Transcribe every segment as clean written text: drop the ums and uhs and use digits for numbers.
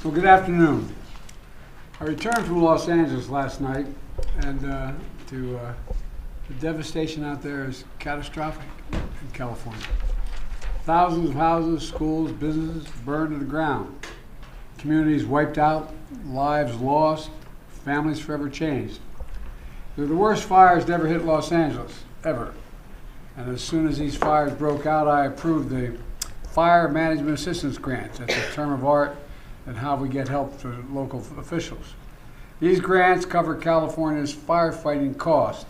Well, good afternoon. I returned from Los Angeles last night, and the devastation out there is catastrophic in California. Thousands of houses, schools, businesses burned to the ground. Communities wiped out, lives lost, families forever changed. They're the worst fires to ever hit Los Angeles, ever. And as soon as these fires broke out, I approved the Fire Management Assistance Grants. That's a term of art and how we get help to local officials. These grants cover California's firefighting costs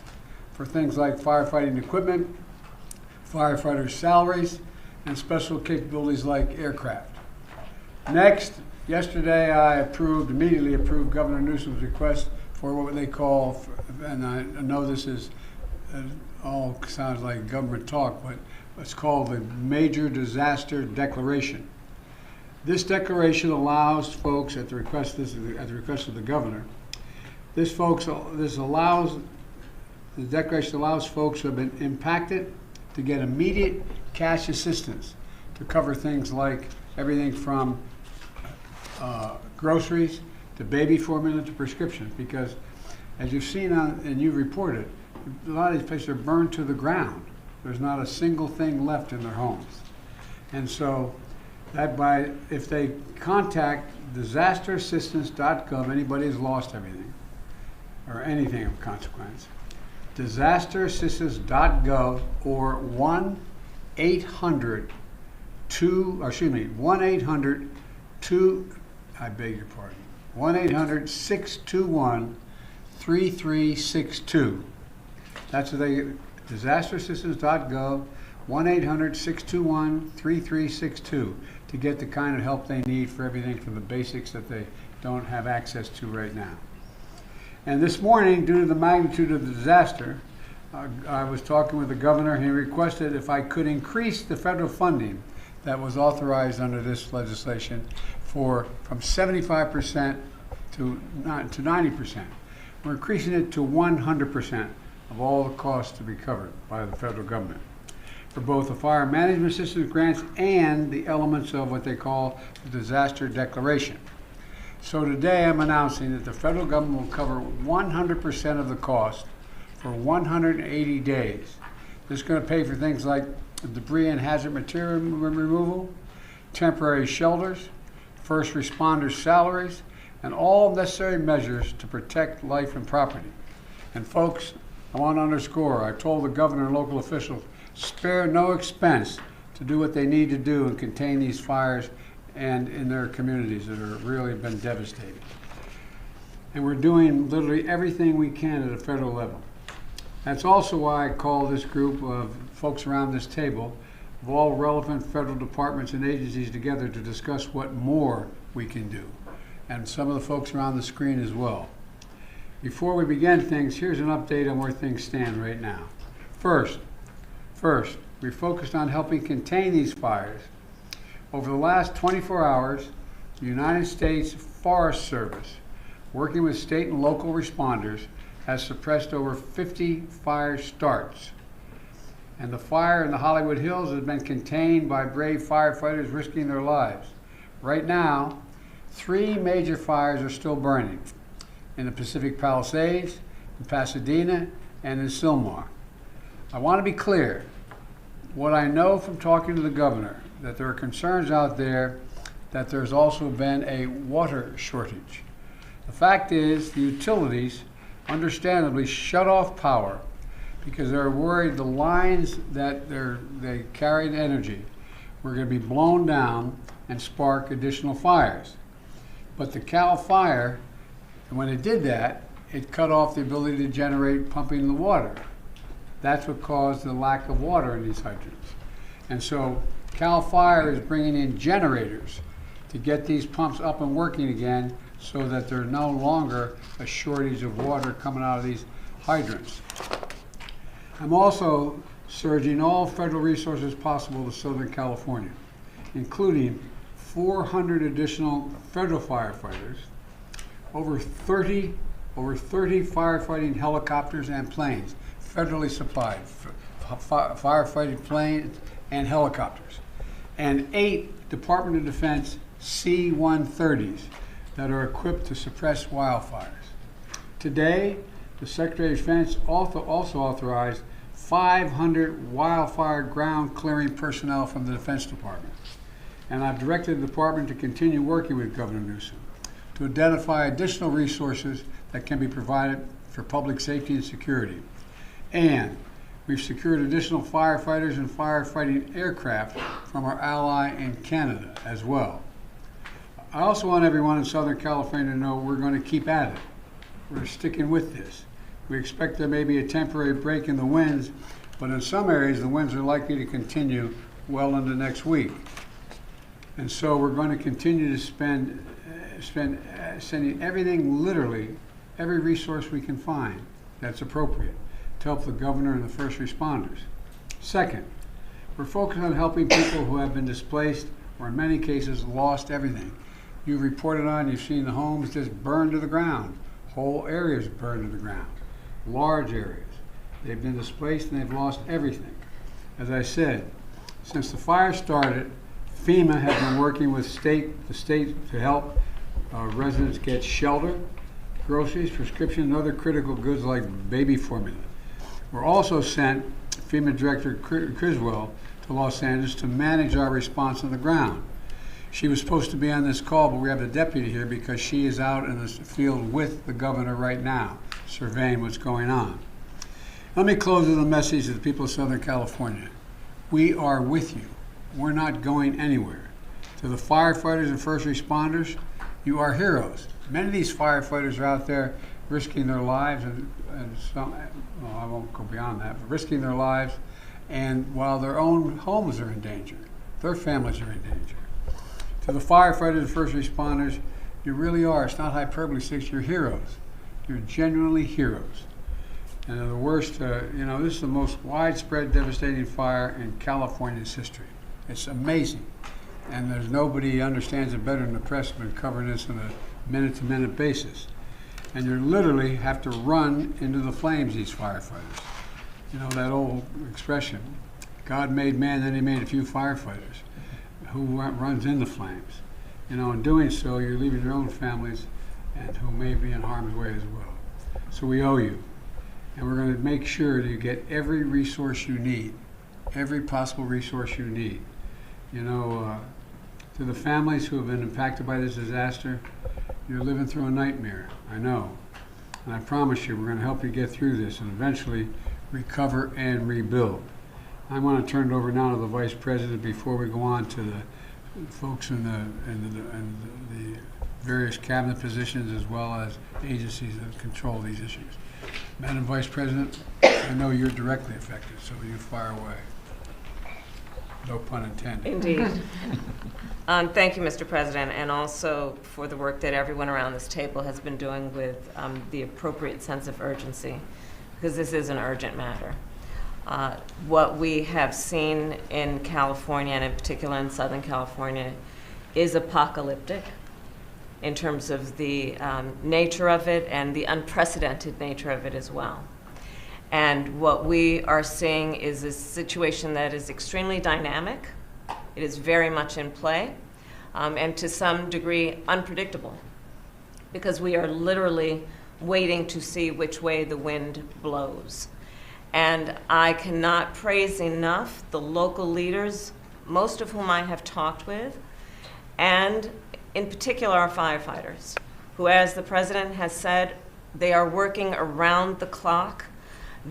for things like firefighting equipment, firefighters' salaries, and special capabilities like aircraft. Next, yesterday I immediately approved Governor Newsom's request for what they call, and I know this is all sounds like government talk, but it's called the Major Disaster Declaration. This declaration allows folks, at the request of the governor, the declaration allows folks who have been impacted to get immediate cash assistance to cover things like everything from groceries to baby formula to prescriptions. Because as you've seen and you've reported, a lot of these places are burned to the ground. There's not a single thing left in their homes. And so if they contact disasterassistance.gov, anybody has lost everything or anything of consequence, disasterassistance.gov or 1-800-2, I beg your pardon, 1-800-621-3362. That's what they, disasterassistance.gov, 1-800-621-3362 to get the kind of help they need for everything from the basics that they don't have access to right now. And this morning, due to the magnitude of the disaster, I was talking with the governor. He requested if I could increase the federal funding that was authorized under this legislation from 75% to 90%. We're increasing it to 100% of all the costs to be covered by the federal government for both the fire management assistance grants and the elements of what they call the disaster declaration. So today I'm announcing that the federal government will cover 100% of the cost for 180 days. This is going to pay for things like debris and hazard material removal, temporary shelters, first responders' salaries, and all necessary measures to protect life and property. And folks, I want to underscore, I told the governor and local officials, spare no expense to do what they need to do and contain these fires and in their communities that have really been devastated. And we're doing literally everything we can at a federal level. That's also why I call this group of folks around this table of all relevant federal departments and agencies together to discuss what more we can do. And some of the folks around the screen as well. Before we begin things, here's an update on where things stand right now. First, we focused on helping contain these fires. Over the last 24 hours, the United States Forest Service, working with state and local responders, has suppressed over 50 fire starts. And the fire in the Hollywood Hills has been contained by brave firefighters risking their lives. Right now, 3 major fires are still burning in the Pacific Palisades, in Pasadena, and in Sylmar. I want to be clear. What I know from talking to the governor, that there are concerns out there that there's also been a water shortage. The fact is, the utilities understandably shut off power because they're worried the lines that they carried energy were going to be blown down and spark additional fires. But the Cal Fire, when it did that, it cut off the ability to generate pumping the water. That's what caused the lack of water in these hydrants. And so Cal Fire is bringing in generators to get these pumps up and working again so that there's no longer a shortage of water coming out of these hydrants. I'm also surging all federal resources possible to Southern California, including 400 additional federal firefighters, over 30 firefighting helicopters and planes, federally supplied, firefighting planes and helicopters, and 8 Department of Defense C-130s, that are equipped to suppress wildfires. Today, the Secretary of Defense also authorized 500 wildfire ground clearing personnel from the Defense Department. And I've directed the department to continue working with Governor Newsom to identify additional resources that can be provided for public safety and security. And we've secured additional firefighters and firefighting aircraft from our ally in Canada as well. I also want everyone in Southern California to know we're going to keep at it. We're sticking with this. We expect there may be a temporary break in the winds, but in some areas the winds are likely to continue well into next week. And so we're going to continue to sending everything, literally, every resource we can find that's appropriate to help the governor and the first responders. Second, we're focused on helping people who have been displaced or in many cases lost everything. You've reported on, you've seen the homes just burned to the ground, whole areas burned to the ground, large areas. They've been displaced and they've lost everything. As I said, since the fire started, FEMA has been working with the state to help residents get shelter, groceries, prescription, and other critical goods like baby formula. We're also sent FEMA Director Criswell to Los Angeles to manage our response on the ground. She was supposed to be on this call, but we have the deputy here because she is out in the field with the governor right now, surveying what's going on. Let me close with a message to the people of Southern California. We are with you. We're not going anywhere. To the firefighters and first responders, you are heroes. Many of these firefighters are out there risking their lives, and some, well, I won't go beyond that, but risking their lives, and while their own homes are in danger, their families are in danger. To the firefighters and first responders, you really are, it's not hyperbole, you're heroes. You're genuinely heroes. And the worst, this is the most widespread, devastating fire in California's history. It's amazing. And there's nobody understands it better than the press have been covering this on a minute-to-minute basis. And you literally have to run into the flames, these firefighters. You know that old expression, God made man, then he made a few firefighters. Who runs in the flames? You know, in doing so, you're leaving your own families and who may be in harm's way as well. So we owe you. And we're going to make sure that you get every resource you need, every possible resource you need. You know, to the families who have been impacted by this disaster, you're living through a nightmare, I know. And I promise you, we're going to help you get through this and eventually recover and rebuild. I want to turn it over now to the Vice President before we go on to the folks in the various cabinet positions as well as agencies that control these issues. Madam Vice President, I know you're directly affected, so you fire away. No pun intended. Indeed. Thank you, Mr. President, and also for the work that everyone around this table has been doing with the appropriate sense of urgency, because this is an urgent matter. What we have seen in California, and in particular in Southern California, is apocalyptic in terms of the nature of it and the unprecedented nature of it as well. And what we are seeing is a situation that is extremely dynamic. It is very much in play, and to some degree unpredictable, because we are literally waiting to see which way the wind blows. And I cannot praise enough the local leaders, most of whom I have talked with, and in particular our firefighters, who, as the President has said, they are working around the clock.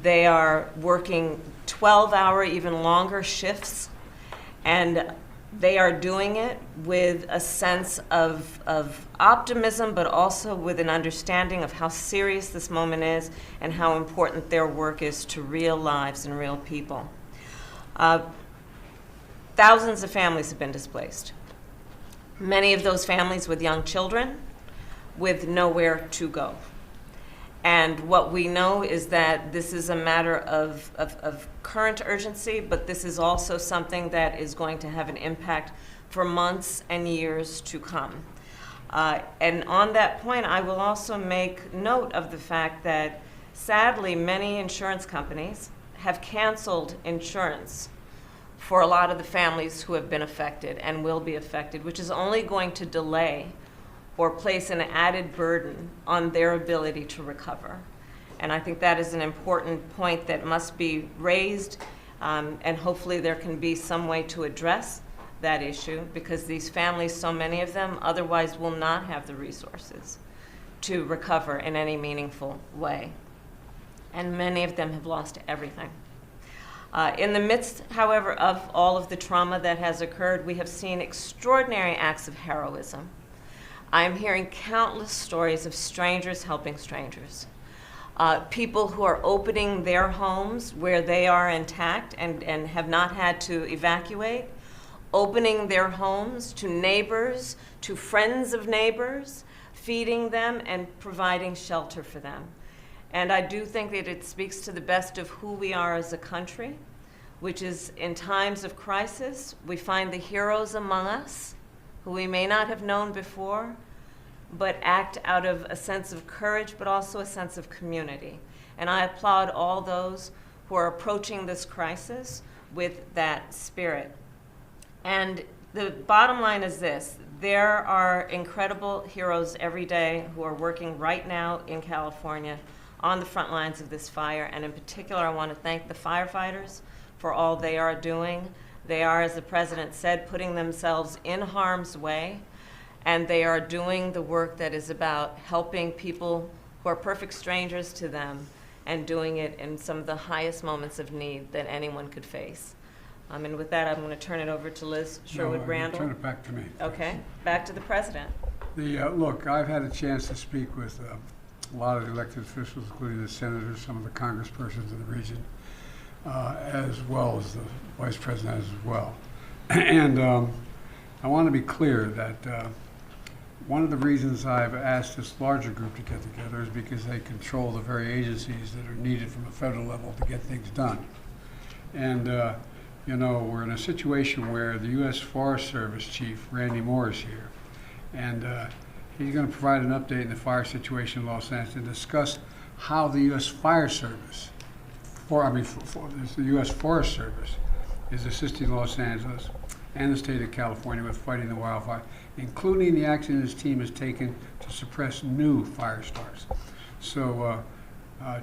They are working 12-hour, even longer shifts, and they are doing it with a sense of optimism, but also with an understanding of how serious this moment is and how important their work is to real lives and real people. Thousands of families have been displaced. Many of those families with young children with nowhere to go. And what we know is that this is a matter of current urgency, but this is also something that is going to have an impact for months and years to come. And on that point, I will also make note of the fact that, sadly, many insurance companies have canceled insurance for a lot of the families who have been affected and will be affected, which is only going to delay or place an added burden on their ability to recover. And I think that is an important point that must be raised, and hopefully there can be some way to address that issue, because these families, so many of them, otherwise will not have the resources to recover in any meaningful way. And many of them have lost everything. In the midst, however, of all of the trauma that has occurred, we have seen extraordinary acts of heroism. I'm hearing countless stories of strangers helping strangers. People who are opening their homes where they are intact and have not had to evacuate, opening their homes to neighbors, to friends of neighbors, feeding them and providing shelter for them. And I do think that it speaks to the best of who we are as a country, which is in times of crisis, we find the heroes among us who we may not have known before, but act out of a sense of courage, but also a sense of community. And I applaud all those who are approaching this crisis with that spirit. And the bottom line is this: there are incredible heroes every day who are working right now in California on the front lines of this fire. And in particular, I want to thank the firefighters for all they are doing. They are, as the president said, putting themselves in harm's way, and they are doing the work that is about helping people who are perfect strangers to them, and doing it in some of the highest moments of need that anyone could face. And with that, I'm going to turn it over to Liz Sherwood-Randall. Turn it back to me. Okay, back to the president. Look, I've had a chance to speak with a lot of the elected officials, including the senators, some of the congresspersons in the region, as well as the vice president as well. And I want to be clear that one of the reasons I've asked this larger group to get together is because they control the very agencies that are needed from a federal level to get things done. And you know, we're in a situation where the U.S. Forest Service Chief, Randy Moore, is here. And he's going to provide an update in the fire situation in Los Angeles and discuss how the U.S. Fire Service, the U.S. Forest Service, is assisting Los Angeles and the state of California with fighting the wildfire, including the action his team has taken to suppress new fire starts. So,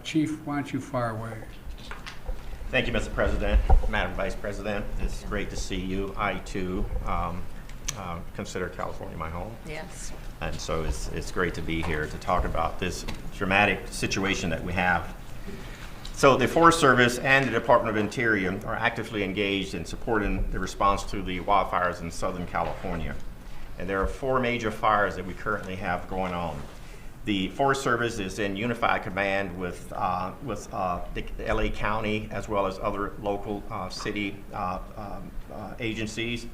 Chief, why don't you fire away? Thank you, Mr. President, Madam Vice President. It's great to see you. I, too, consider California my home. Yes. And so it's great to be here to talk about this dramatic situation that we have. So the Forest Service and the Department of Interior are actively engaged in supporting the response to the wildfires in Southern California. And there are 4 major fires that we currently have going on. The Forest Service is in unified command with the LA County as well as other local city agencies.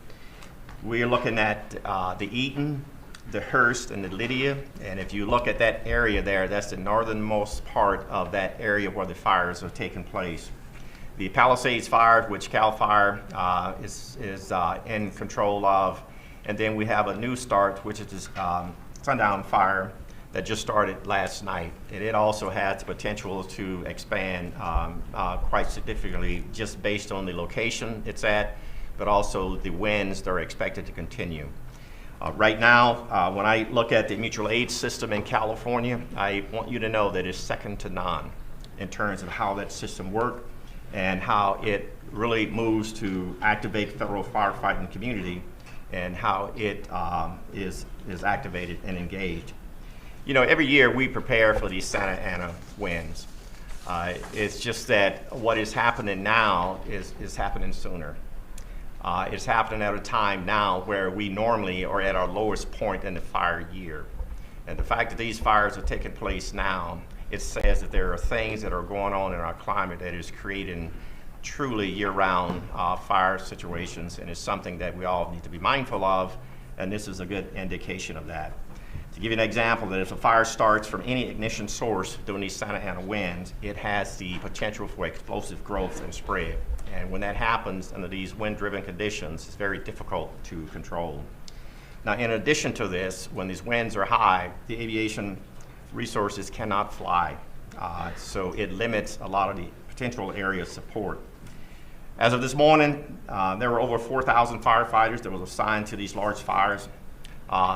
We are looking at the Eaton, the Hearst, and the Lydia. And if you look at that area there, that's the northernmost part of that area where the fires are taking place. The Palisades Fire, which CAL FIRE is in control of. And then we have a new start, which is this Sundown Fire that just started last night. And it also has the potential to expand quite significantly just based on the location it's at, but also the winds that are expected to continue. Right now, when I look at the mutual aid system in California, I want you to know that it's second to none in terms of how that system works and how it really moves to activate federal firefighting community and how it is activated and engaged. You know, every year we prepare for these Santa Ana winds. It's just that what is happening now is happening sooner. It's happening at a time now where we normally are at our lowest point in the fire year. And the fact that these fires are taking place now, it says that there are things that are going on in our climate that is creating truly year-round fire situations, and it's something that we all need to be mindful of, and this is a good indication of that. To give you an example, that if a fire starts from any ignition source during these Santa Ana winds, it has the potential for explosive growth and spread. And when that happens under these wind-driven conditions, it's very difficult to control. Now, in addition to this, when these winds are high, the aviation resources cannot fly. So it limits a lot of the potential area of support. As of this morning, there were over 4,000 firefighters that were assigned to these large fires.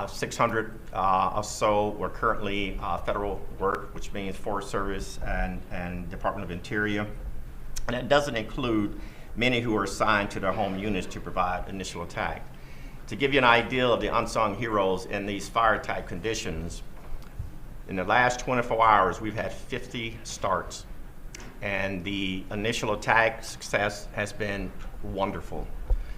600 or so were currently federal work, which means Forest Service and Department of Interior. And that doesn't include many who are assigned to their home units to provide initial attack. To give you an idea of the unsung heroes in these fire-type conditions, in the last 24 hours, we've had 50 starts, and the initial attack success has been wonderful.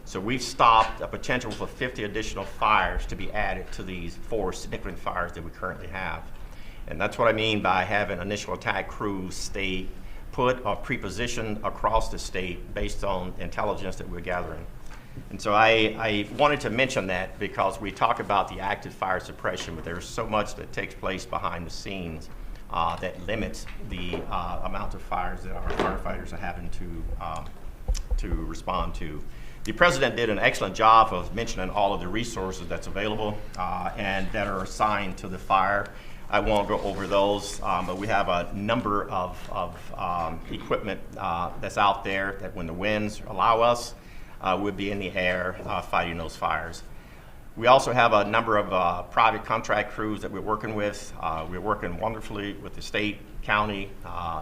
So we've stopped a potential for 50 additional fires to be added to these 4 significant fires that we currently have. And that's what I mean by having initial attack crews stay put or pre-positioned across the state based on intelligence that we're gathering. And so I wanted to mention that because we talk about the active fire suppression, but there's so much that takes place behind the scenes that limits the amount of fires that our firefighters are having to respond to. The President did an excellent job of mentioning all of the resources that's available and that are assigned to the fire. I won't go over those, but we have a number of equipment that's out there that when the winds allow us, we'll be in the air fighting those fires. We also have a number of private contract crews that we're working with. We're working wonderfully with the state, county,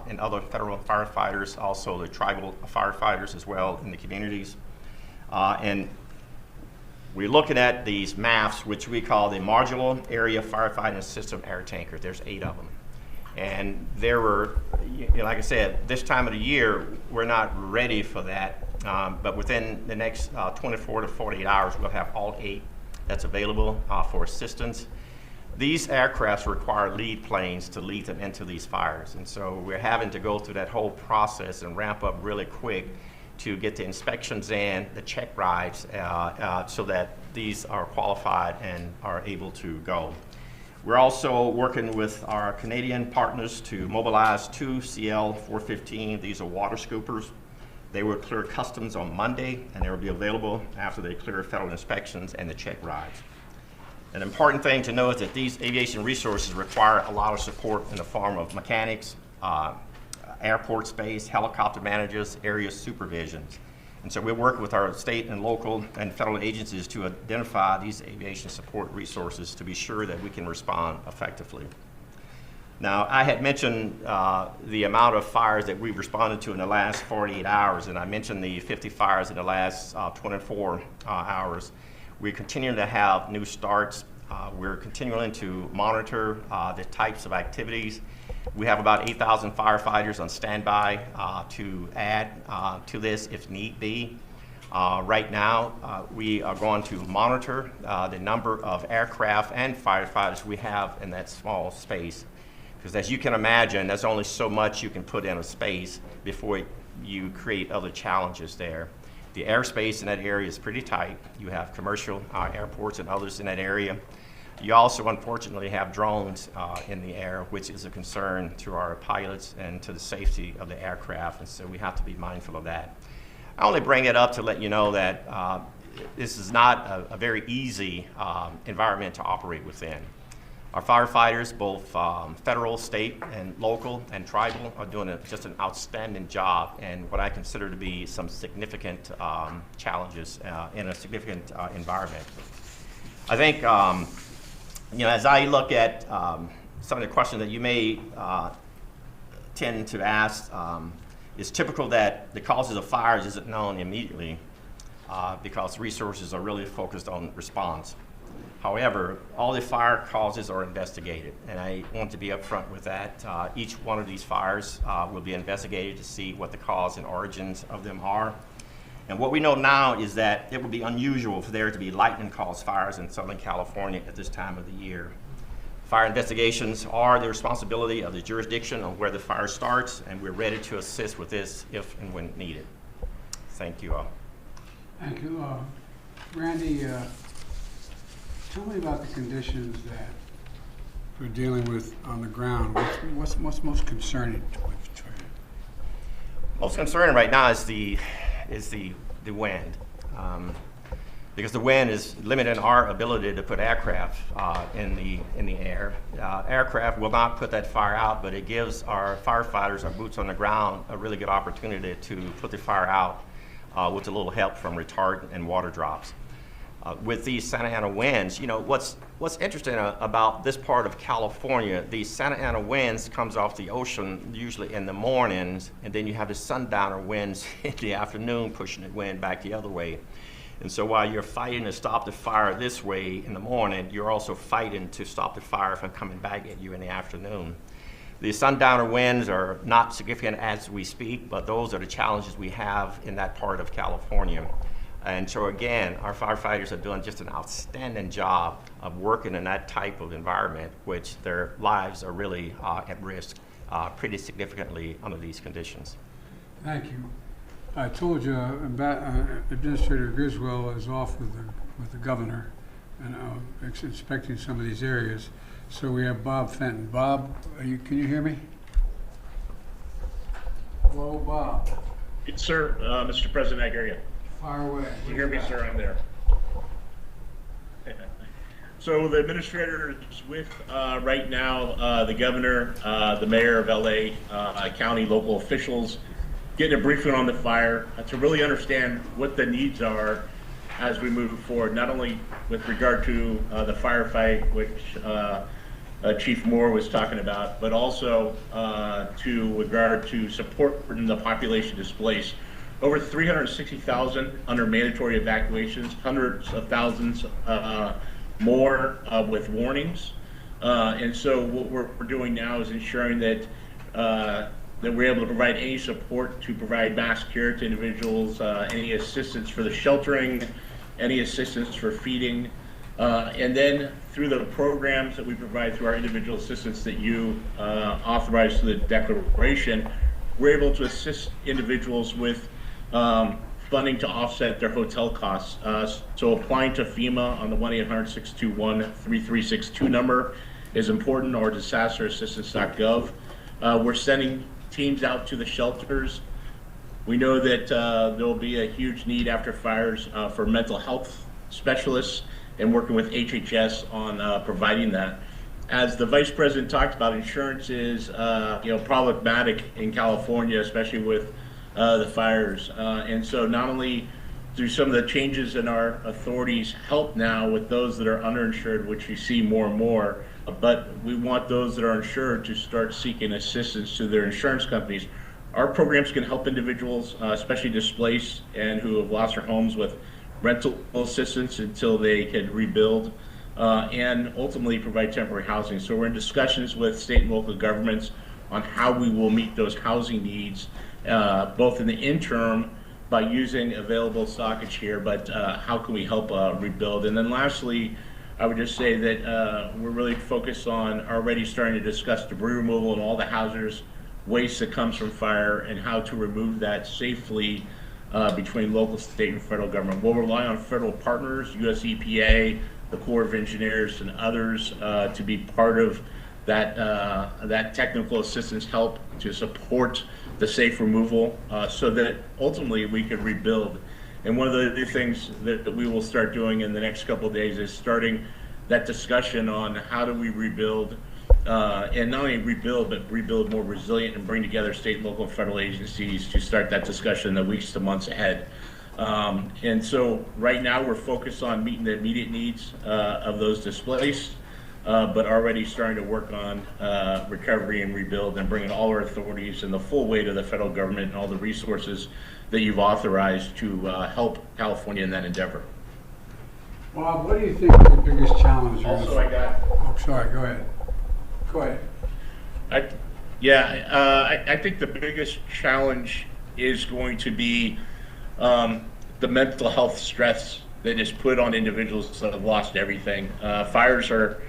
and other federal firefighters, also the tribal firefighters as well in the communities. And we're looking at these MAFs, which we call the Modular Area Firefighting System Air Tankers. There's 8 of them. And there were, like I said, this time of the year, we're not ready for that. But within the next 24 to 48 hours, we'll have all 8 that's available for assistance. These aircrafts require lead planes to lead them into these fires. And so we're having to go through that whole process and ramp up really quick to get the inspections in, the check rides, so that these are qualified and are able to go. We're also working with our Canadian partners to mobilize 2 CL-415. These are water scoopers. They will clear customs on Monday, and they will be available after they clear federal inspections and the check rides. An important thing to know is that these aviation resources require a lot of support in the form of mechanics, airport space, helicopter managers, area supervisions. And so we work with our state and local and federal agencies to identify these aviation support resources to be sure that we can respond effectively. Now, I had mentioned the amount of fires that we've responded to in the last 48 hours, and I mentioned the 50 fires in the last 24 hours. We're continuing to have new starts. We're continuing to monitor the types of activities. We have about 8,000 firefighters on standby to add to this if need be. Right now, we are going to monitor the number of aircraft and firefighters we have in that small space. Because as you can imagine, there's only so much you can put in a space before you create other challenges there. The airspace in that area is pretty tight. You have commercial airports and others in that area. You also, unfortunately, have drones in the air, which is a concern to our pilots and to the safety of the aircraft, and so we have to be mindful of that. I only bring it up to let you know that this is not a very easy environment to operate within. Our firefighters, both federal, state, and local, and tribal, are doing just an outstanding job in what I consider to be some significant challenges in a significant environment. I think, as I look at some of the questions that you may tend to ask, it's typical that the causes of fires isn't known immediately because resources are really focused on response. However, all the fire causes are investigated, and I want to be upfront with that. Each one of these fires will be investigated to see what the cause and origins of them are. And what we know now is that it would be unusual for there to be lightning-caused fires in Southern California at this time of the year. Fire investigations are the responsibility of the jurisdiction on where the fire starts, and we're ready to assist with this if and when needed. Thank you all. Thank you. Randy, tell me about the conditions that we're dealing with on the ground. What's most concerning for you? Most concerning right now is the wind, because the wind is limiting our ability to put aircraft in the air. Aircraft will not put that fire out, but it gives our firefighters, our boots on the ground, a really good opportunity to put the fire out with a little help from retardant and water drops. with these Santa Ana winds, what's interesting about this part of California, these Santa Ana winds comes off the ocean usually in the mornings, and then you have the sundowner winds in the afternoon pushing the wind back the other way. And so while you're fighting to stop the fire this way in the morning, you're also fighting to stop the fire from coming back at you in the afternoon. The sundowner winds are not significant as we speak, but those are the challenges we have in that part of California. And so again, our firefighters are doing just an outstanding job of working in that type of environment, which their lives are really at risk pretty significantly under these conditions. Thank you. I told you Administrator Griswold is off with the governor and inspecting some of these areas. So we have Bob Fenton. Bob, can you hear me? Hello, Bob. Yes, sir. Mr. President, I hear you. Fire away. You hear me, sir? I'm there. So the administrator is with right now the governor, the mayor of LA, county, local officials, getting a briefing on the fire to really understand what the needs are as we move forward, not only with regard to the firefight, which Chief Moore was talking about, but also to regard to support the population displaced. Over 360,000 under mandatory evacuations, hundreds of thousands more with warnings. And so what we're doing now is ensuring that that we're able to provide any support to provide mass care to individuals, any assistance for the sheltering, any assistance for feeding, and then through the programs that we provide through our individual assistance that you authorize through the declaration, we're able to assist individuals with funding to offset their hotel costs. So applying to FEMA on the 1-800-621-3362 number is important, or disasterassistance.gov. We're sending teams out to the shelters. We know that there will be a huge need after fires for mental health specialists, and working with HHS on providing that. As the Vice President talked about, insurance is problematic in California, especially with the fires. And so not only do some of the changes in our authorities help now with those that are underinsured, which you see more and more, but we want those that are insured to start seeking assistance to their insurance companies. Our programs can help individuals, especially displaced and who have lost their homes, with rental assistance until they can rebuild, and ultimately provide temporary housing. So we're in discussions with state and local governments on how we will meet those housing needs, both in the interim by using available stockage here, but how can we help rebuild? And then lastly, I would just say that we're really focused on already starting to discuss debris removal and all the hazardous waste that comes from fire and how to remove that safely between local, state, and federal government. We'll rely on federal partners, US EPA, the Corps of Engineers, and others to be part of that, that technical assistance help to support the safe removal so that ultimately we could rebuild. And one of the things that we will start doing in the next couple of days is starting that discussion on how do we rebuild, and not only rebuild, but rebuild more resilient and bring together state, local, and federal agencies to start that discussion in the weeks to months ahead. And so right now we're focused on meeting the immediate needs of those displaced, but already starting to work on recovery and rebuild and bringing all our authorities and the full weight of the federal government and all the resources that you've authorized to help California in that endeavor. Bob, what do you think is the biggest challenge? Also, I got... Oh, sorry, go ahead. Go ahead. I think the biggest challenge is going to be the mental health stress that is put on individuals that have lost everything. Fires are,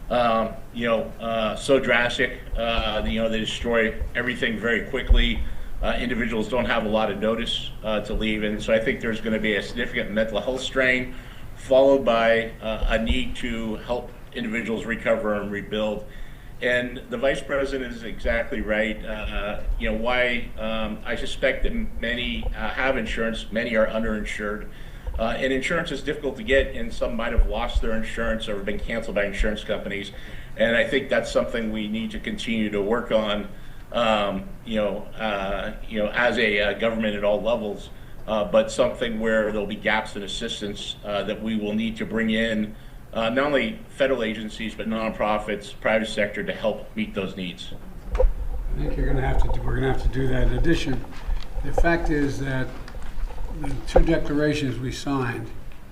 so drastic. They destroy everything very quickly. Individuals don't have a lot of notice to leave, and so I think there's going to be a significant mental health strain, followed by a need to help individuals recover and rebuild. And the Vice President is exactly right. Why I suspect that many have insurance, many are underinsured. And insurance is difficult to get, and some might have lost their insurance or been canceled by insurance companies. And I think that's something we need to continue to work on, as a government at all levels, but something where there'll be gaps in assistance that we will need to bring in not only federal agencies, but nonprofits, private sector to help meet those needs. I think we're going to have to do that. In addition, the fact is that the two declarations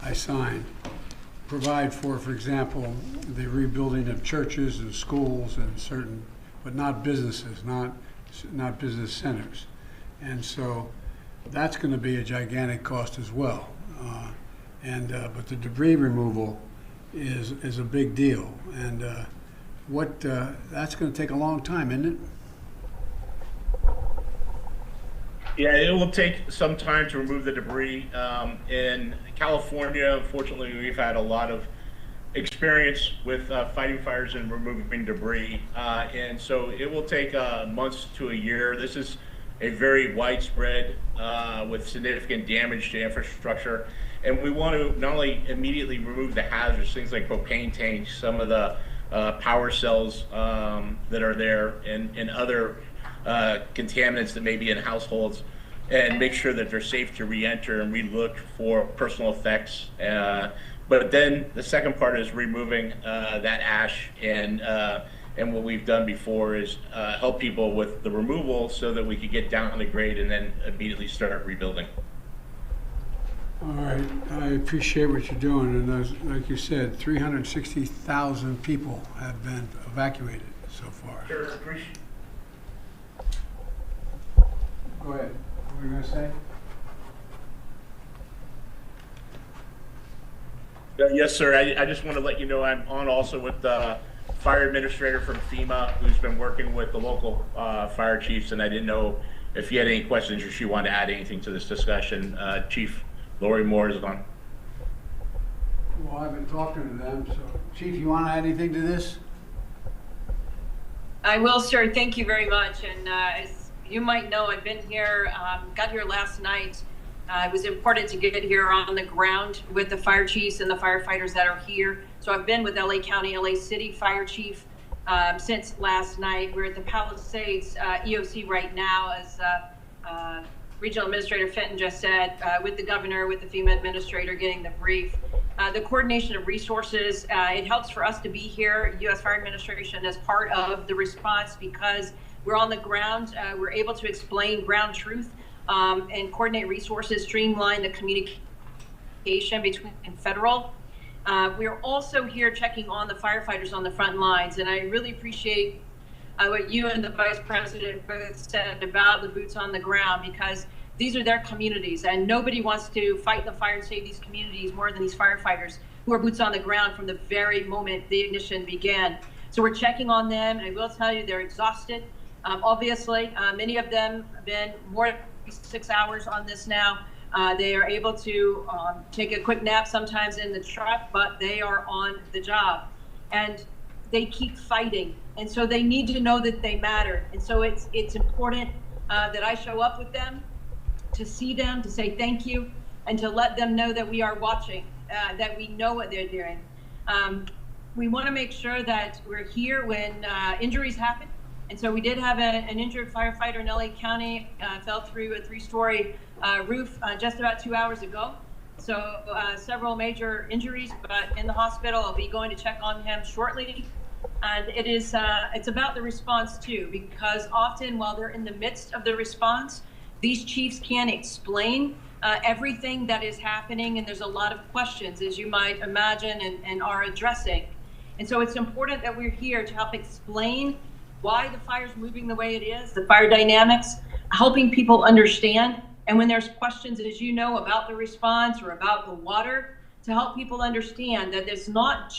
I signed, provide for example, the rebuilding of churches and schools and certain, but not businesses, not business centers. And so that's going to be a gigantic cost as well. But the debris removal is a big deal. And that's going to take a long time, isn't it? Yeah, it will take some time to remove the debris. In California, unfortunately, we've had a lot of experience with fighting fires and removing debris. And so it will take months to a year. This is a very widespread with significant damage to infrastructure. And we want to not only immediately remove the hazards, things like propane tanks, some of the power cells that are there, and other contaminants that may be in households, and make sure that they're safe to re-enter and re-look for personal effects. But then the second part is removing that ash, and what we've done before is help people with the removal so that we could get down the grade and then immediately start rebuilding. All right, I appreciate what you're doing, and like you said, 360,000 people have been evacuated so far. Sure, appreciate. Go ahead. What were you going to say? Yes, sir. I just want to let you know I'm on also with the fire administrator from FEMA, who's been working with the local fire chiefs, and I didn't know if you had any questions or she wanted to add anything to this discussion. Chief Lori Moore is on. Well, I've been talking to them, so Chief, you want to add anything to this? I will, sir. Thank you very much. And as you might know, I've been here, got here last night. It was important to get here on the ground with the fire chiefs and the firefighters that are here. So I've been with LA County, LA City Fire Chief since last night. We're at the Palisades EOC right now, as Regional Administrator Fenton just said, with the governor, with the FEMA administrator, getting the brief. The coordination of resources, it helps for us to be here, U.S. Fire Administration, as part of the response, because we're on the ground. We're able to explain ground truth and coordinate resources, streamline the communication between federal. We're also here checking on the firefighters on the front lines, and I really appreciate what you and the Vice President both said about the boots on the ground, because these are their communities, and nobody wants to fight the fire and save these communities more than these firefighters who are boots on the ground from the very moment the ignition began. So we're checking on them, and I will tell you they're exhausted. Obviously, many of them have been more than 6 hours on this now. They are able to take a quick nap sometimes in the truck, but they are on the job, and they keep fighting. And so they need to know that they matter. And so it's important that I show up with them, to see them, to say thank you, and to let them know that we are watching, that we know what they're doing. We want to make sure that we're here when injuries happen. And so we did have an injured firefighter in LA County, fell through a 3-story roof just about 2 hours ago. So several major injuries, but in the hospital. I'll be going to check on him shortly. And it is, it's about the response too, because often while they're in the midst of the response, these chiefs can't explain everything that is happening. And there's a lot of questions, as you might imagine, and are addressing. And so it's important that we're here to help explain why the fire's moving the way it is, the fire dynamics, helping people understand. And when there's questions, as you know, about the response or about the water, to help people understand that it's not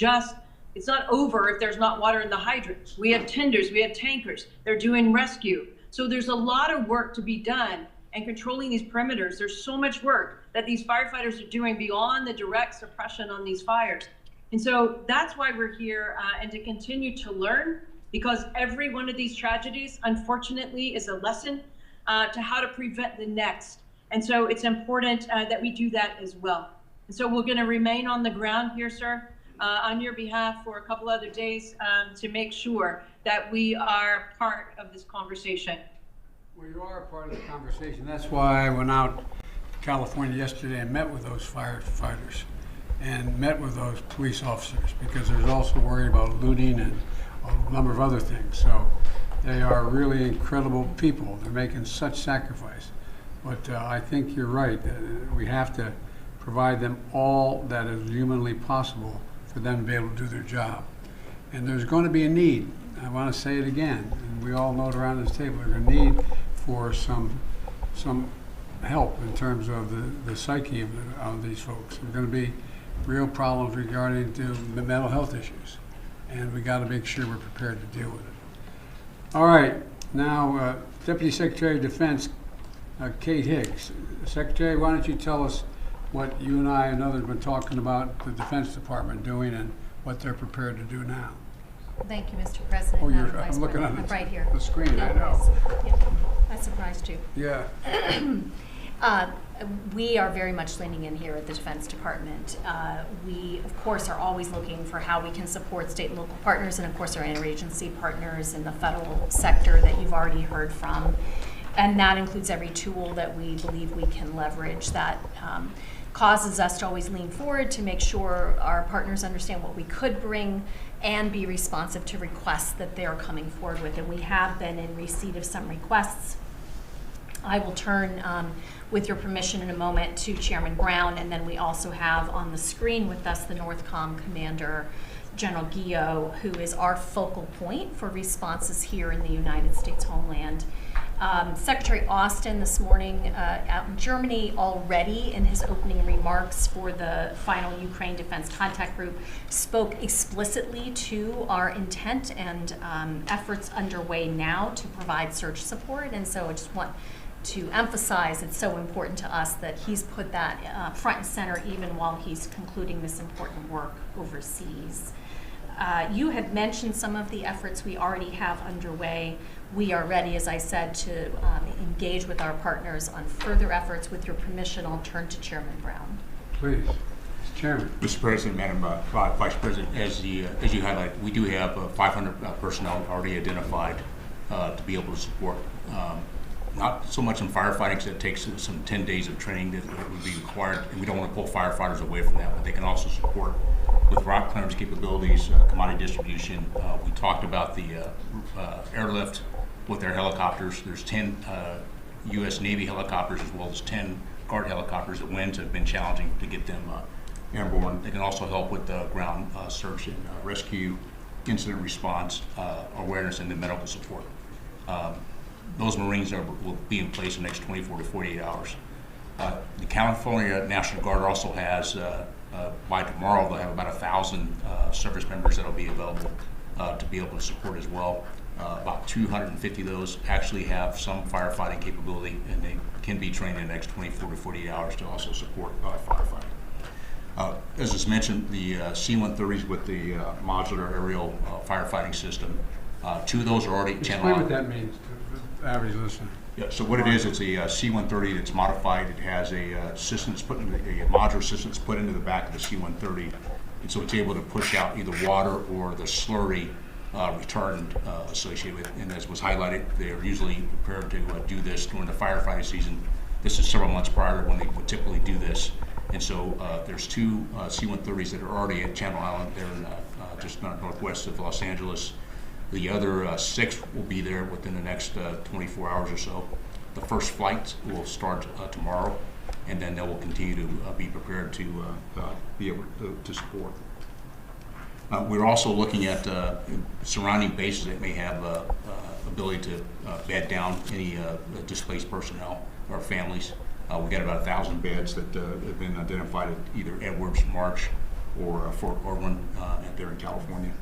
over if there's not water in the hydrant. We have tenders, we have tankers, they're doing rescue. So there's a lot of work to be done, and controlling these perimeters. There's so much work that these firefighters are doing beyond the direct suppression on these fires. And so that's why we're here, and to continue to learn, because every one of these tragedies, unfortunately, is a lesson to how to prevent the next. And so it's important that we do that as well. And so we're going to remain on the ground here, sir, on your behalf for a couple other days to make sure that we are part of this conversation. Well, you are a part of the conversation. That's why I went out California yesterday and met with those firefighters and met with those police officers, because there's also worry about looting and a number of other things. So they are really incredible people. They're making such sacrifice. But I think you're right. We have to provide them all that is humanly possible for them to be able to do their job. And there's going to be a need. I want to say it again, and we all know it around this table. There's a need for some help in terms of the psyche of these folks. There's going to be real problems regarding to the mental health issues, and we got to make sure we're prepared to deal with it. All right, now Deputy Secretary of Defense Kate Higgs. Secretary, why don't you tell us what you and I and others have been talking about the Defense Department doing and what they're prepared to do now. Thank you, Mr. President. Oh, Madam I'm looking Vice at President. Right here. the screen, No I know. worries. Yeah, I surprised you. Yeah. We are very much leaning in here at the Defense Department. We, of course, are always looking for how we can support state and local partners, and of course our interagency partners in the federal sector that you've already heard from. And that includes every tool that we believe we can leverage that causes us to always lean forward to make sure our partners understand what we could bring and be responsive to requests that they're coming forward with. And we have been in receipt of some requests. I will turn, with your permission in a moment, to Chairman Brown, and then we also have on the screen with us the NORTHCOM Commander, General Guillot, who is our focal point for responses here in the United States homeland. Secretary Austin this morning out in Germany already in his opening remarks for the final Ukraine Defense Contact Group spoke explicitly to our intent and efforts underway now to provide search support. And so I just want to emphasize it's so important to us that he's put that front and center even while he's concluding this important work overseas. You had mentioned some of the efforts we already have underway. We are ready, as I said, to engage with our partners on further efforts. With your permission, I'll turn to Chairman Brown. Please. Mr. Chairman. Mr. President, Madam Vice President, as you highlighted, we do have 500 personnel already identified to be able to support. Not so much in firefighting, because it takes some 10 days of training that would be required, and we don't want to pull firefighters away from that, but they can also support with rock clearance capabilities, commodity distribution. We talked about the airlift with their helicopters. There's 10 U.S. Navy helicopters as well as 10 Guard helicopters. The winds have been challenging to get them airborne. They can also help with ground search and rescue, incident response, awareness, and the medical support. Those Marines will be in place in the next 24 to 48 hours. The California National Guard also has, by tomorrow, they'll have about 1,000 service members that will be available to be able to support as well. About 250 of those actually have some firefighting capability, and they can be trained in the next 24 to 48 hours to also support firefighting. As was mentioned, the C-130s with the modular aerial firefighting system, 2 of those are already channel Explain what that means to the average listener. Yeah, so what it is, it's a C-130 that's modified. It has a system that's put into a modular system that's put into the back of the C-130, and so it's able to push out either water or the slurry retardant associated with it. And as was highlighted, they're usually prepared to do this during the firefighting season. This is several months prior to when they would typically do this. And so there's 2 C-130s that are already at Channel Island. They're in, just northwest of Los Angeles. The other 6 will be there within the next 24 hours or so. The first flight will start tomorrow, and then they will continue to be prepared to be able to support. We're also looking at surrounding bases that may have ability to bed down any displaced personnel or families. We've got about 1,000 beds that have been identified at either Edwards, March, or Fort Irwin there in California.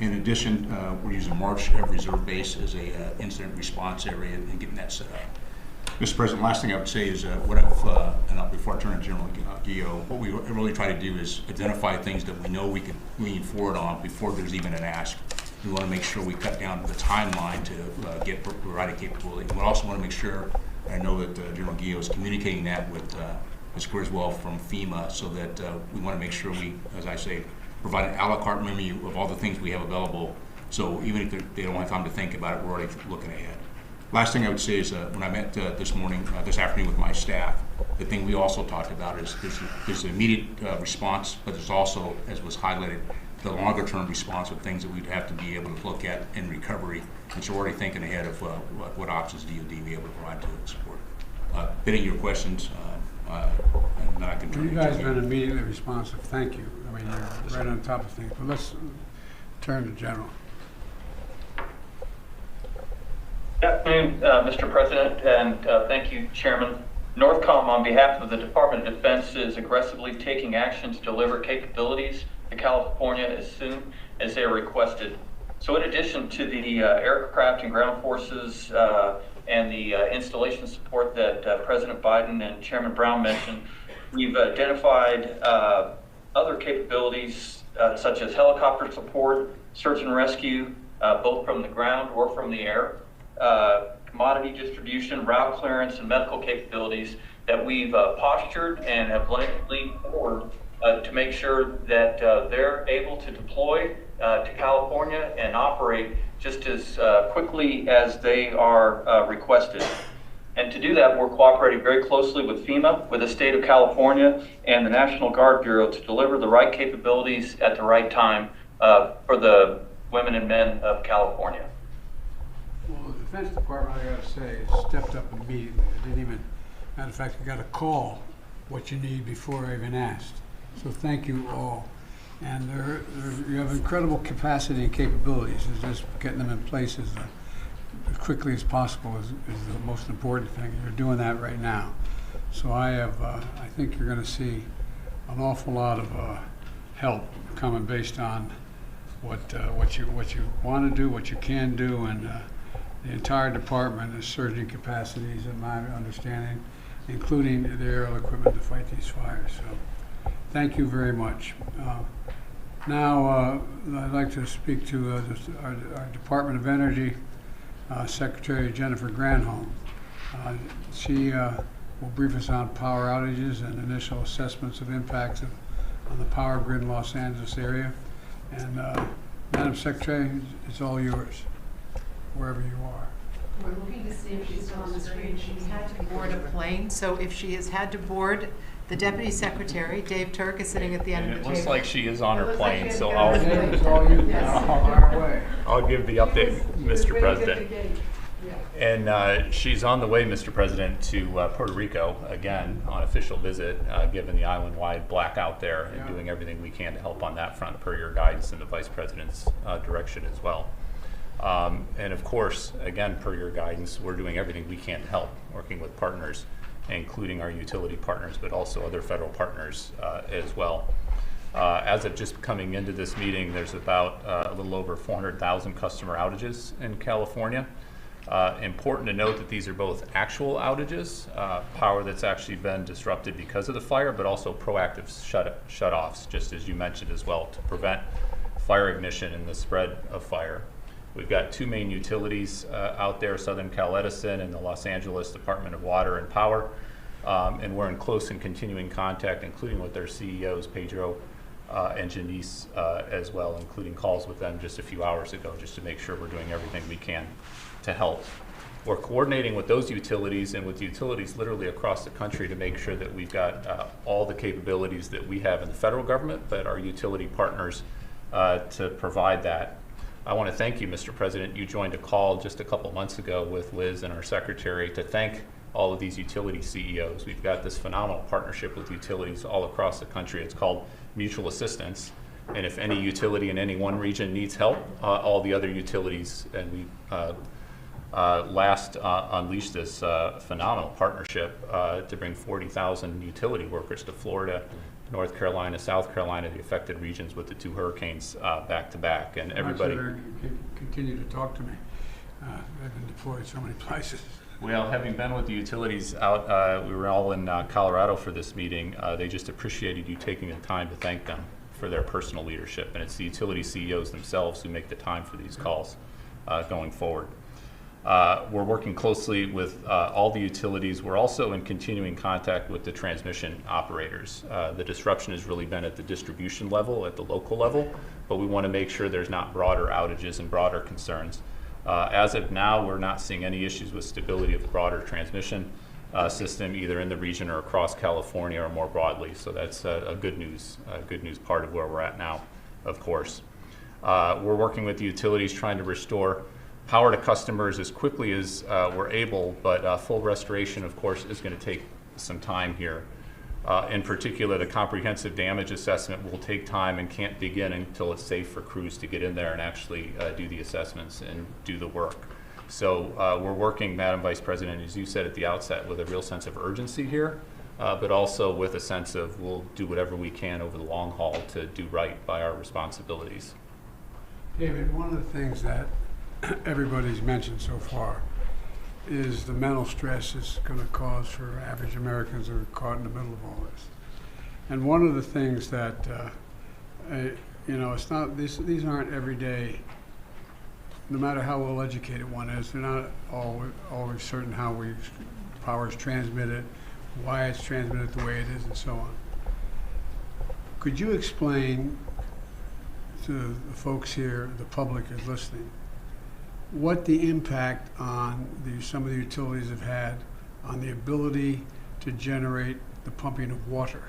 In addition, we're using March Reserve Base as a incident response area and getting that set up. Mr. President, last thing I would say is what I've, and before I turn to General Guillot, what we really try to do is identify things that we know we can lean forward on before there's even an ask. We want to make sure we cut down the timeline to get provided capability. We also want to make sure, I know that General Guillot is communicating that with Ms. Griswold from FEMA, so that we want to make sure we, as I say, provide an a la carte menu of all the things we have available. So even if they don't have time to think about it, we're already looking ahead. Last thing I would say is when I met this afternoon with my staff, the thing we also talked about is the immediate response, but there's also, as was highlighted, the longer term response of things that we'd have to be able to look at in recovery. And so we're already thinking ahead of what options DOD will be able to provide to support. Bidding your questions, and then I can turn You it guys to have been immediately responsive. Thank you. I mean, you're right on top of things. But let's turn to General. Good afternoon, Mr. President, and thank you, Chairman. Northcom, on behalf of the Department of Defense, is aggressively taking action to deliver capabilities to California as soon as they are requested. So in addition to the aircraft and ground forces and the installation support that President Biden and Chairman Brown mentioned, we've identified other capabilities such as helicopter support, search and rescue, both from the ground or from the air, commodity distribution, route clearance, and medical capabilities that we've postured and have leaned forward to make sure that they're able to deploy to California and operate just as quickly as they are requested. And to do that, we're cooperating very closely with FEMA, with the state of California, and the National Guard Bureau to deliver the right capabilities at the right time for the women and men of California. Well, the Defense Department, I got to say, has stepped up immediately. I didn't even, matter of fact, I got a call what you need before I even asked. So thank you all. And you have incredible capacity and capabilities. It's just getting them in place as quickly as possible is the most important thing. You're doing that right now. So I think you're going to see an awful lot of help coming based on what you want to do, what you can do, and the entire department is surging capacities, in my understanding, including the aerial equipment to fight these fires. So thank you very much. Now I'd like to speak to our Department of Energy Secretary Jennifer Granholm. She will brief us on power outages and initial assessments of impacts on the power grid in Los Angeles area. And Madam Secretary, it's all yours, wherever you are. We're looking to see if she's still on the screen. She's had to board a plane, so if she has had to board, the Deputy Secretary, Dave Turk, is sitting at the end of the table. It looks like she is on her It looks like plane, she so has got her It's all you. Yes. Fire away. I'll give the update, Mr. Waiting at the President. gate. Yeah. And she's on the way, Mr. President, to Puerto Rico, again, on official visit, given the island-wide blackout there, and doing everything we can to help on that front per your guidance and the Vice President's direction as well. And of course, again, per your guidance, we're doing everything we can to help, working with partners, including our utility partners, but also other federal partners as well. As of just coming into this meeting, there's about a little over 400,000 customer outages in California. Important to note that these are both actual outages, power that's actually been disrupted because of the fire, but also proactive shut-offs, just as you mentioned as well, to prevent fire ignition and the spread of fire. We've got two main utilities out there, Southern Cal Edison and the Los Angeles Department of Water and Power, and we're in close and continuing contact, including with their CEOs, Pedro and Janice as well, including calls with them just a few hours ago, just to make sure we're doing everything we can to help. We're coordinating with those utilities and with utilities literally across the country to make sure that we've got all the capabilities that we have in the federal government, but our utility partners to provide that. I want to thank you, Mr. President. You joined a call just a couple months ago with Liz and our secretary to thank all of these utility CEOs. We've got this phenomenal partnership with utilities all across the country. It's called mutual assistance. And if any utility in any one region needs help, all the other utilities, and we last unleashed this phenomenal partnership to bring 40,000 utility workers to Florida, North Carolina, South Carolina, the affected regions with the two hurricanes back to back, and everybody. Continue to talk to me. I've been deployed so many places. Well, having been with the utilities out, we were all in Colorado for this meeting. They just appreciated you taking the time to thank them for their personal leadership, and it's the utility CEOs themselves who make the time for these calls going forward. We're working closely with all the utilities. We're also in continuing contact with the transmission operators. The disruption has really been at the distribution level, at the local level, but we want to make sure there's not broader outages and broader concerns. As of now, we're not seeing any issues with stability of the broader transmission system, either in the region or across California or more broadly. So that's a good news part of where we're at now, of course. We're working with the utilities trying to restore power to customers as quickly as we're able, but full restoration, of course, is going to take some time here. In particular, the comprehensive damage assessment will take time and can't begin until it's safe for crews to get in there and actually do the assessments and do the work. So we're working, Madam Vice President, as you said at the outset, with a real sense of urgency here, but also with a sense of we'll do whatever we can over the long haul to do right by our responsibilities. David, one of the things that everybody's mentioned so far is the mental stress it's going to cause for average Americans who are caught in the middle of all this. And one of the things that, it's not, these aren't everyday, no matter how well educated one is, they're not always certain how power is transmitted, why it's transmitted the way it is, and so on. Could you explain to the folks here, the public is listening, what the impact on some of the utilities have had on the ability to generate the pumping of water?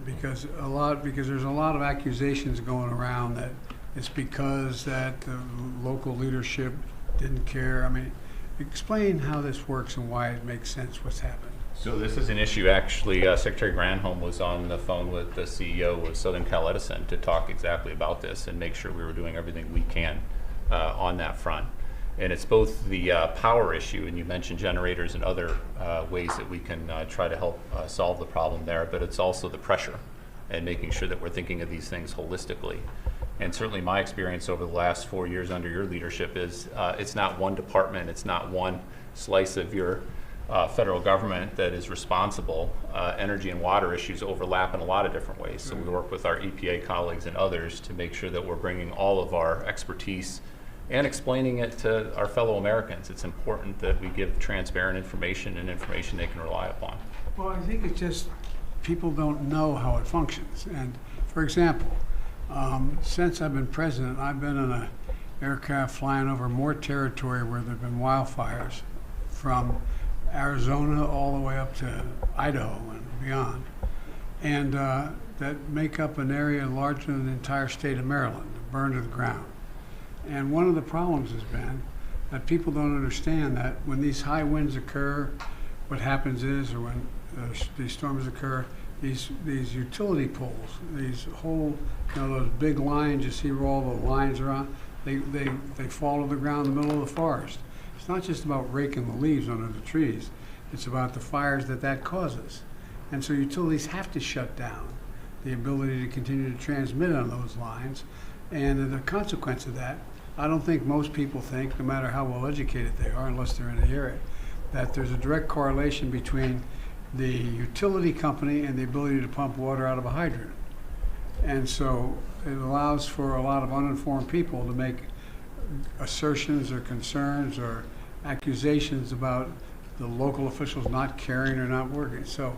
Because there's a lot of accusations going around that it's because that the local leadership didn't care. I mean, explain how this works and why it makes sense what's happening. So this is an issue, actually, Secretary Granholm was on the phone with the CEO of Southern Cal Edison to talk exactly about this and make sure we were doing everything we can on that front. And it's both the power issue, and you mentioned generators and other ways that we can try to help solve the problem there, but it's also the pressure and making sure that we're thinking of these things holistically. And certainly my experience over the last 4 years under your leadership is it's not one department, it's not one slice of your federal government that is responsible. Energy and water issues overlap in a lot of different ways. So we work with our EPA colleagues and others to make sure that we're bringing all of our expertise and explaining it to our fellow Americans. It's important that we give transparent information and information they can rely upon. Well, I think it's just people don't know how it functions. And for example, since I've been president, I've been in an aircraft flying over more territory where there have been wildfires, from Arizona all the way up to Idaho and beyond, and that make up an area larger than the entire state of Maryland, burned to the ground. And one of the problems has been that people don't understand that when these high winds occur, what happens is, or when these storms occur, these utility poles, these whole, those big lines you see where all the lines are on, they fall to the ground in the middle of the forest. It's not just about raking the leaves under the trees, it's about the fires that causes. And so utilities have to shut down the ability to continue to transmit on those lines. And the consequence of that, I don't think most people think, no matter how well educated they are, unless they're in the area, that there's a direct correlation between the utility company and the ability to pump water out of a hydrant. And so it allows for a lot of uninformed people to make assertions or concerns or accusations about the local officials not caring or not working. So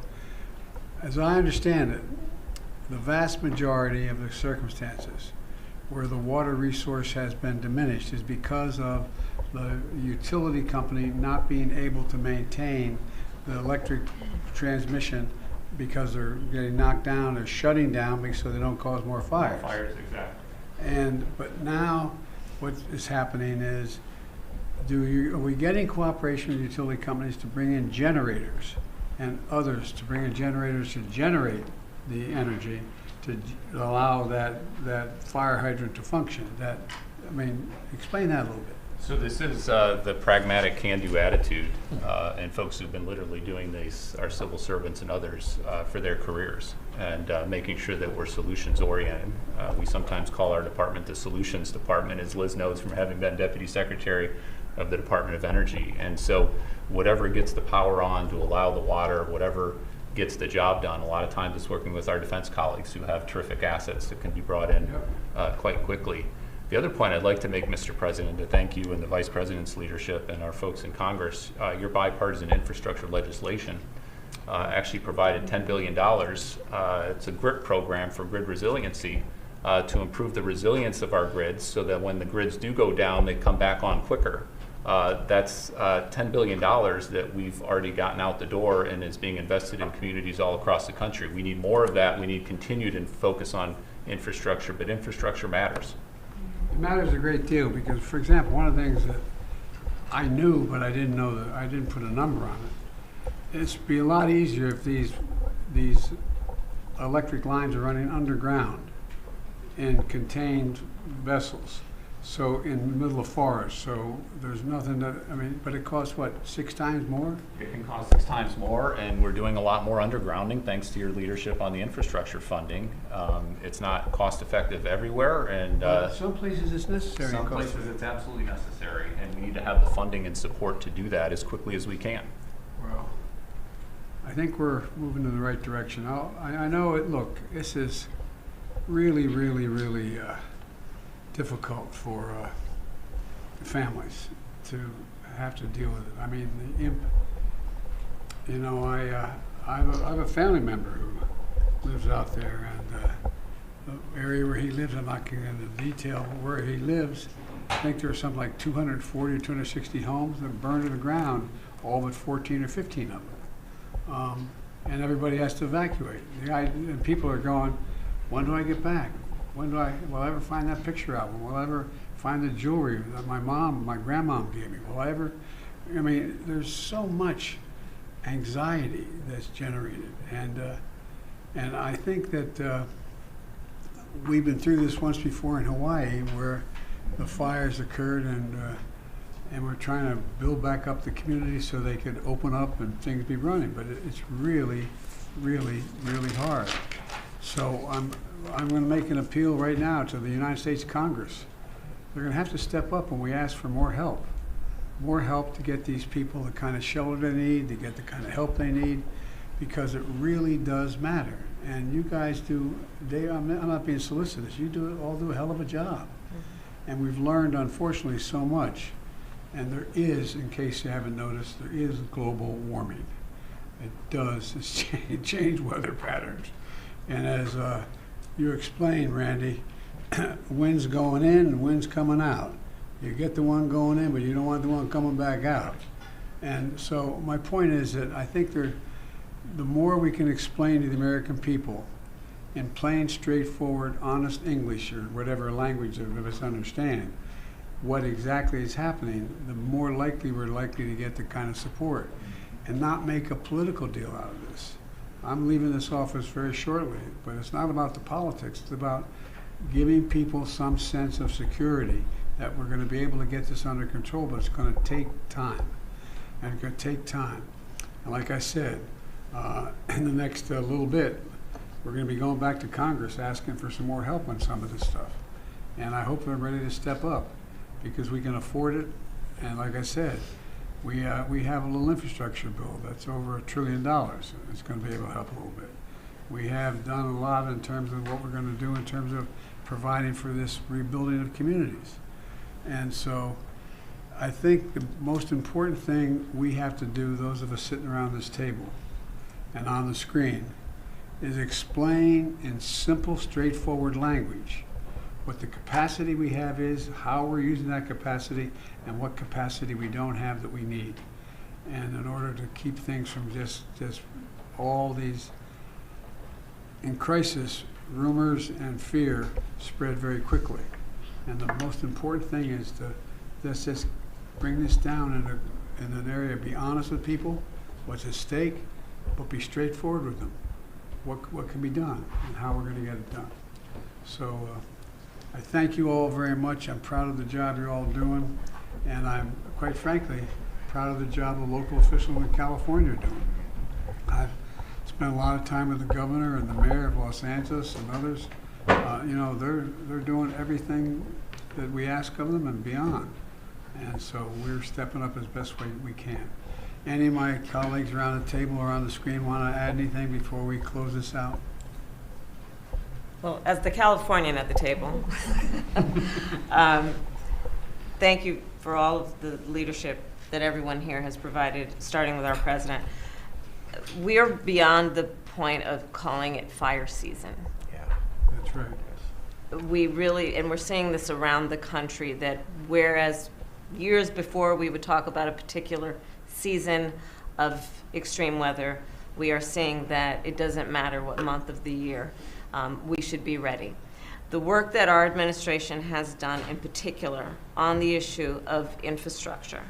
as I understand it, the vast majority of the circumstances where the water resource has been diminished is because of the utility company not being able to maintain the electric transmission because they're getting knocked down or shutting down so they don't cause more fires. Fires, exactly. But now what is happening is, are we getting cooperation with utility companies to bring in generators and others to bring in generators to generate the energy to allow that fire hydrant to function? Explain that a little bit. So this is the pragmatic can-do attitude, and folks who've been literally doing this are civil servants and others for their careers, and making sure that we're solutions-oriented. We sometimes call our department the solutions department, as Liz knows from having been Deputy Secretary of the Department of Energy. And so whatever gets the power on to allow the water, whatever gets the job done, a lot of times it's working with our defense colleagues who have terrific assets that can be brought in quite quickly. The other point I'd like to make, Mr. President, to thank you and the Vice President's leadership and our folks in Congress, your bipartisan infrastructure legislation actually provided $10 billion. It's a GRIP program for grid resiliency to improve the resilience of our grids so that when the grids do go down, they come back on quicker. That's $10 billion that we've already gotten out the door and is being invested in communities all across the country. We need more of that. We need continued and focus on infrastructure, but infrastructure matters. It matters a great deal because, for example, one of the things that I knew, but I didn't know that I didn't put a number on it. It'd be a lot easier if these electric lines are running underground in contained vessels. So in the middle of forest, so there's nothing that, I mean, but it costs what, 6 times more? It can cost 6 times more, and we're doing a lot more undergrounding thanks to your leadership on the infrastructure funding. It's not cost effective everywhere, and Some places it's necessary. some places it's absolutely necessary, and we need to have the funding and support to do that as quickly as we can. Well, I think we're moving in the right direction. I know it, look, this is really, really, really difficult for families to have to deal with it. I mean, you know, I have a family member who lives out there, and the area where he lives, I'm not getting into detail where he lives. I think there are something like 240 or 260 homes that burned to the ground, all but 14 or 15 of them. And everybody has to evacuate. And people are going, when do I get back? Will I ever find that picture album? Will I ever find the jewelry that my grandmom gave me? Will I ever, I mean, there's so much anxiety that's generated. And I think that we've been through this once before in Hawaii where the fires occurred and we're trying to build back up the community so they could open up and things be running. But it's really, really, really hard. So I'm going to make an appeal right now to the United States Congress. They're going to have to step up when we ask for more help to get these people the kind of shelter they need, to get the kind of help they need, because it really does matter. And you guys do, I'm not being solicitous, you all do a hell of a job. Mm-hmm. And we've learned, unfortunately, so much. And there is, in case you haven't noticed, there is global warming. It does change weather patterns. And as you explained, Randy, wind's going in and wind's coming out. You get the one going in, but you don't want the one coming back out. And so my point is that I think the more we can explain to the American people in plain, straightforward, honest English or whatever language of us understand what exactly is happening, the more likely we're likely to get the kind of support and not make a political deal out of this. I'm leaving this office very shortly, but it's not about the politics. It's about giving people some sense of security that we're going to be able to get this under control, but it's going to take time. And it's going to take time. And like I said, in the next little bit, we're going to be going back to Congress asking for some more help on some of this stuff. And I hope they're ready to step up because we can afford it. And like I said, we have a little infrastructure bill that's over $1 trillion. It's going to be able to help a little bit. We have done a lot in terms of what we're going to do in terms of providing for this rebuilding of communities. And so I think the most important thing we have to do, those of us sitting around this table and on the screen, is explain in simple, straightforward language what the capacity we have is, how we're using that capacity, and what capacity we don't have that we need. And in order to keep things from just all these, in crisis, rumors and fear spread very quickly. And the most important thing is to just bring this down in an area, be honest with people, what's at stake, but be straightforward with them. What can be done and how we're going to get it done. So I thank you all very much. I'm proud of the job you're all doing, and I'm quite frankly proud of the job the local officials in California are doing. I've spent a lot of time with the governor and the mayor of Los Angeles and others. You know, they're doing everything that we ask of them and beyond, and so we're stepping up as best way we can. Any of my colleagues around the table or on the screen want to add anything before we close this out? Well, as the Californian at the table, thank you for all of the leadership that everyone here has provided, starting with our president. We are beyond the point of calling it fire season. Yeah. That's right. we really, and we're seeing this around the country, that whereas years before we would talk about a particular season of extreme weather, we are seeing that it doesn't matter what month of the year, we should be ready. The work that our administration has done in particular on the issue of infrastructure,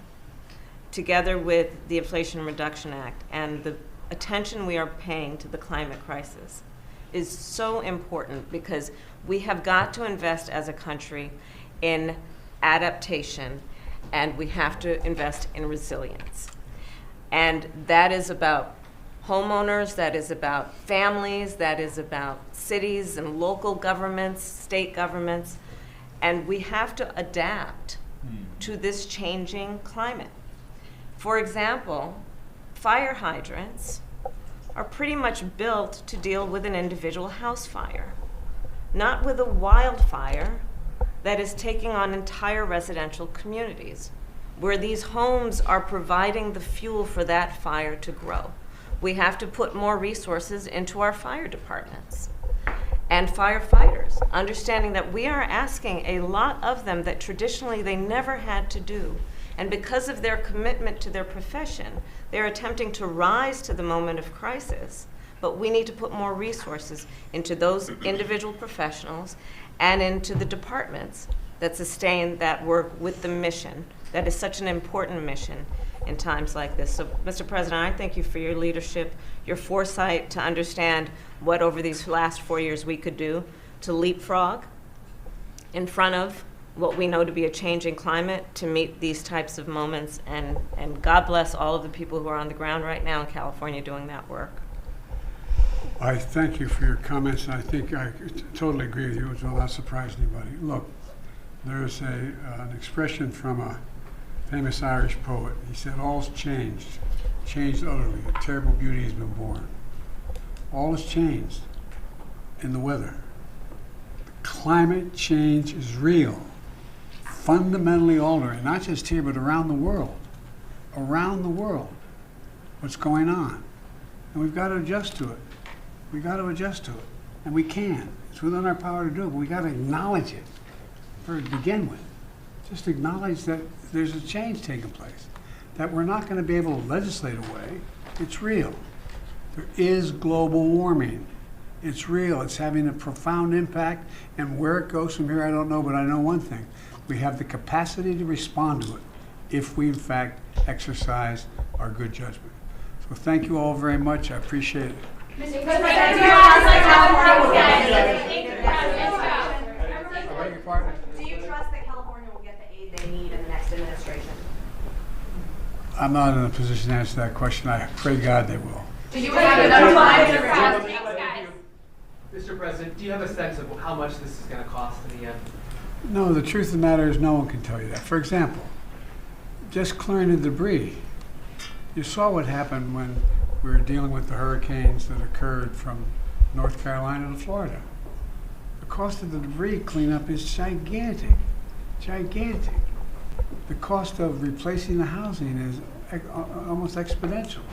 together with the Inflation Reduction Act and the attention we are paying to the climate crisis, is so important, because we have got to invest as a country in adaptation, and we have to invest in resilience. And that is about homeowners, that is about families, that is about cities and local governments, state governments, and we have to adapt to this changing climate. For example, fire hydrants are pretty much built to deal with an individual house fire, not with a wildfire that is taking on entire residential communities, where these homes are providing the fuel for that fire to grow. We have to put more resources into our fire departments and firefighters, understanding that we are asking a lot of them that traditionally they never had to do. And because of their commitment to their profession, they're attempting to rise to the moment of crisis. But we need to put more resources into those individual professionals and into the departments that sustain that work with the mission. That is such an important mission in times like this. So, Mr. President, I thank you for your leadership, your foresight to understand what over these last 4 years we could do to leapfrog in front of what we know to be a changing climate to meet these types of moments. And God bless all of the people who are on the ground right now in California doing that work. I thank you for your comments, and I think I totally agree with you, which will not surprise anybody. Look, there's an expression from a famous Irish poet. He said, all's changed utterly. A terrible beauty has been born. All has changed in the weather. Climate change is real, fundamentally altering, not just here, but around the world. Around the world, what's going on. And we've got to adjust to it. We've got to adjust to it. And we can. It's within our power to do it, but we've got to acknowledge it to begin with. Just acknowledge that there's a change taking place, that we're not going to be able to legislate away. It's real. There is global warming. It's real. It's having a profound impact, and where it goes from here, I don't know, but I know one thing. We have the capacity to respond to it if we, in fact, exercise our good judgment. So thank you all very much. I appreciate it. Mr. President, do you trust that California will get the aid they need in the next administration? I'm not in a position to answer that question. I pray God they will. Do you have enough time? Mr. President, do you have a sense of how much this is going to cost in the end? No, the truth of the matter is no one can tell you that. For example, just clearing the debris. You saw what happened when we were dealing with the hurricanes that occurred from North Carolina to Florida. The cost of the debris cleanup is gigantic, gigantic. The cost of replacing the housing is almost exponential.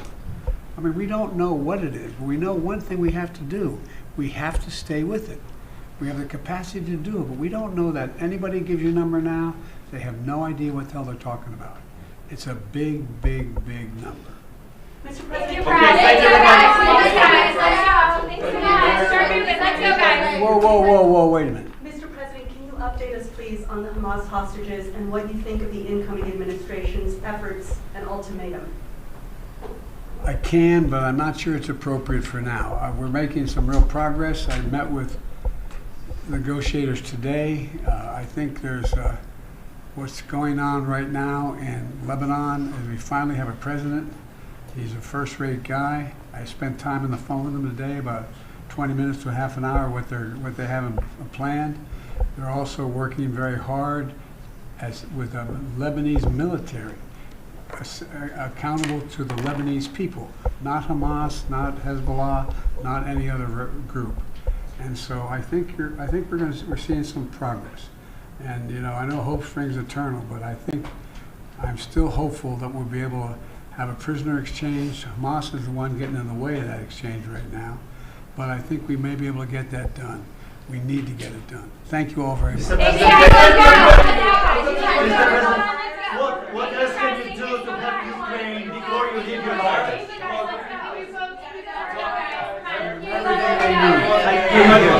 I mean, we don't know what it is, but we know one thing we have to do. We have to stay with it. We have the capacity to do it, but we don't know that. Anybody gives you a number now, they have no idea what the hell they're talking about. It's a big, big, big number. Mr. President, Whoa, wait a minute. Mr. President, can you update us, please, on the Hamas hostages and what you think of the incoming administration's efforts and ultimatum? I can, but I'm not sure it's appropriate for now. We're making some real progress. I met with negotiators today. I think there's what's going on right now in Lebanon is we finally have a president. He's a first-rate guy. I spent time on the phone with him today, about 20 minutes to a half an hour, what they have planned. They're also working very hard with the Lebanese military, accountable to the Lebanese people, not Hamas, not Hezbollah, not any other group. And so I think we're seeing some progress. And you know, I know hope springs eternal, but I'm still hopeful that we'll be able to have a prisoner exchange. Hamas is the one getting in the way of that exchange right now, but I think we may be able to get that done. We need to get it done. Thank you all very much. What else can you do to help Ukraine before you leave your life? Everything they need.